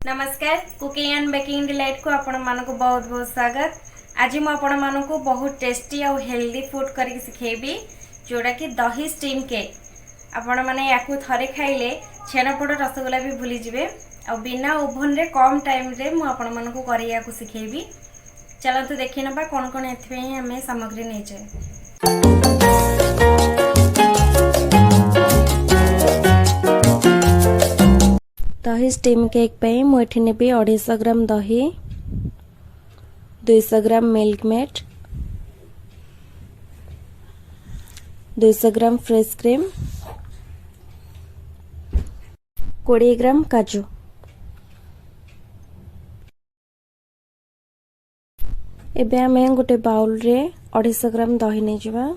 नमस्कार cooking and baking delight को आपण मानक बहुत बहुत स्वागत। आज मु आपण मानक बहुत टेस्टी और हेल्दी फूड करके सिखेबी जोड़ा कि दही स्टीम केक। आपण माने याकू थरे खाइले छेनपोड़ रसगुल्ला भी भूली जिवे और बिना ओभन रे कम टाइम रे मु आपण मानक करिया को सिखेबी। चलतु देखि नबा कोन कोन एथबे हमें सामग्री नै जाय। दही स्टीम केक पे मुझे नेबी 250 ग्राम दही, 200 ग्राम मिल्क मेड, 200 ग्राम फ्रेश क्रीम, 20 ग्राम काजू। एबे आमे गोटे बाउल रे 250 ग्राम दही नै जिबा।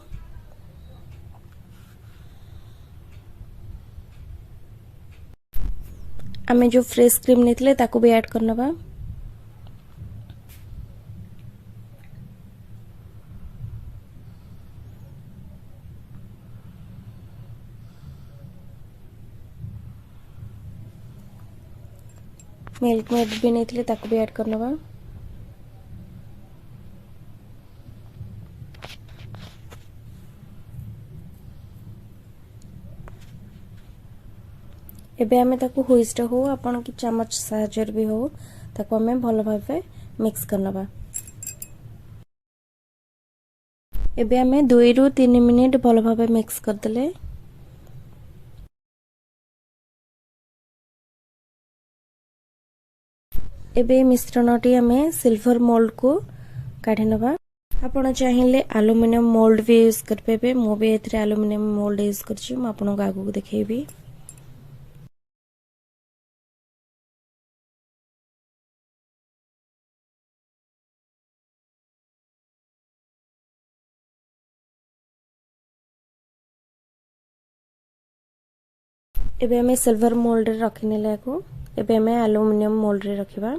आमे जो फ्रेश क्रीम नेथिले ताको भी ऐड करनबा। मिल्क मेड भी नेथिले ताको भी ऐड करनबा। एबे आमे ताको हुइस्ट हो आपण की चम्मच साहाଯ୍य भी हो ताको आमे भलो भाबे मिक्स करनबा। एबे आमे 2 रु 3 मिनिट भलो भाबे मिक्स कर देले। एबे मिश्रणटी आमे सिल्वर मोल्ड को काढी नबा। आपण चाहिए एल्युमिनियम मोल्ड भी यूज कर पेबे। मो भी एथरे एल्युमिनियम मोल्ड यूज करछि। म आपण को आगु देखेबी। एबे हमें सिल्वर मोल्ड रे रखिने लागो। एबे हमें एल्युमिनियम मोल्ड रे रखिबा।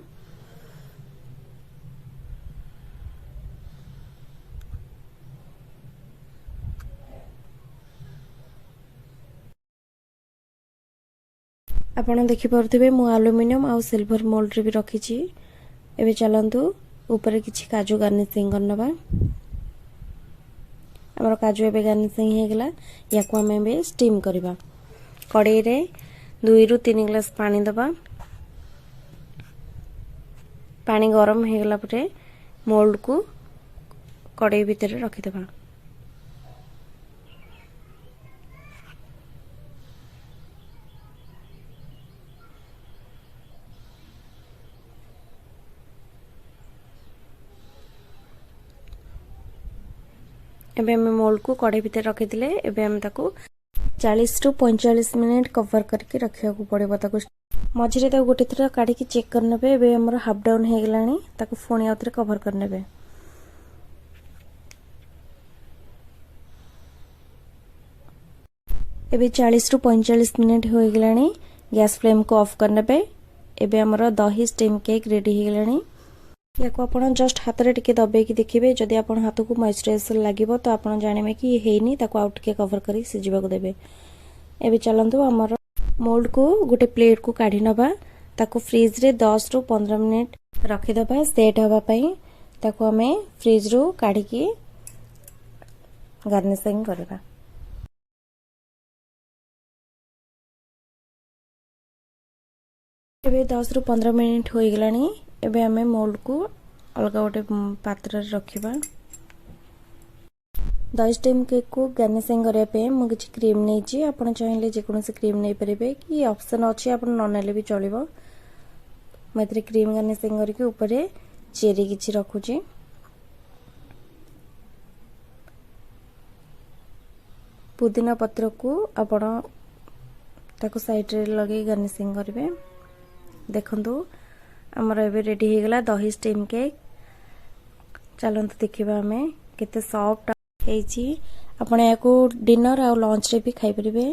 आपण देखि परथिबे मु एल्युमिनियम आ सिल्वर मोल्ड रे भी रखिछि। एबे चलंतु ऊपर किछि काजू गार्निशिंग करनबा। हमर काजू एबे गार्निशिंग हे गेला। याको हमें बे स्टीम करबा। कड़ाई रे 2 रु 3 ग्लास पानी दबा। पानी गरम हे गेला परे मोल्ड को कड़ाई भीतर रखि दबा। एबे हम मोल्ड को कड़ाई भीतर रखि दिले। एबे हम ताको 40 रु 45 मिनिट कवर करके रखिया को पड़िबो। ताको मझिरे ताको गोटे थरा काढी के चेक करनबे। एबे हमर हाफ डाउन हे गेलानी ताको फोनी आउतरे कवर करनबे। एबे 40 रु 45 मिनिट हो गेलानी। गैस फ्लेम को ऑफ करनबे। एबे हमर दही स्टीम केक रेडी हे गेलानी। याको आपण जस्ट हाथ रे टिके दबे कि देखिबे। जदि आपण हाथ को मॉइस्चराइजर लागिबो तो आपण जानिबे कि ये हेनी। ताको आउट के कवर करी सिजिबा को देबे। एबे चलंतु हमर मोल्ड को गोटे प्लेट को काढी नबा। ताको फ्रीज रे 10 रु 15 मिनिट रखि दबा सेट हवा पई। ताको हमें फ्रीज रो काढी के गार्निशिंग करबा। एबे 10 रु 15 मिनिट होई गेलानी। एबे हमें मोल्ड को अलगा गोटे पात्र रे रखिबा। दही स्टीम केक को गार्निशिंग करया पे मु किछि क्रीम नै छी। आपण चाहिले जे कोनोसी क्रीम नै परिबे कि ऑप्शन अछि आपण न नेले भी चलिबो। मैत्रे क्रीम गार्निशिंग करके ऊपर चेरी किछि रखुची। पुदीना पत्र को आपण ताको साइड रे लगे गार्निशिंग करबे। देखंतु हमर एबे रेडी हे गेला दही स्टीम केक। चलंतु देखिबा हमें केते सॉफ्ट हेची। आपण याको डिनर आ लंच रे भी खाइ परिबे।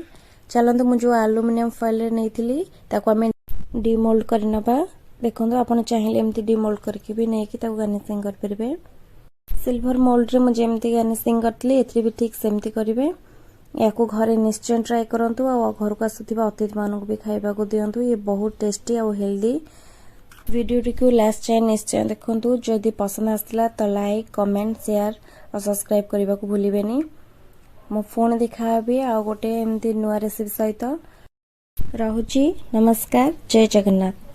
चलंतु मु जो एल्युमिनियम फॉइल रे नैथिली ताको हमें डीमोल्ड करनबा। देखंतु आपण चाहिले एम्ति डीमोल्ड करके भी नै कि ताको गार्निशिंग कर परिबे। सिल्वर मोल्ड रे मु जेम्ति गार्निशिंग करतली एथि भी ठीक सेम्ति करिवे। याको घरे निश्चय ट्राई करंतु आ घर को आसुथिबा अतिथि मानक भी खाइबा को दियंतु। ये बहुत टेस्टी और हेल्दी वीडियो को लास्ट जाए निश्चय देखंतु जदि पसंद आसला तो लाइक कमेंट शेयर और सब्सक्राइब करने को भूलिबेनी। मो फोन देखाबी आ गोटे एमती नुआ रेसिपी सहित। रहुची नमस्कार, जय जगन्नाथ।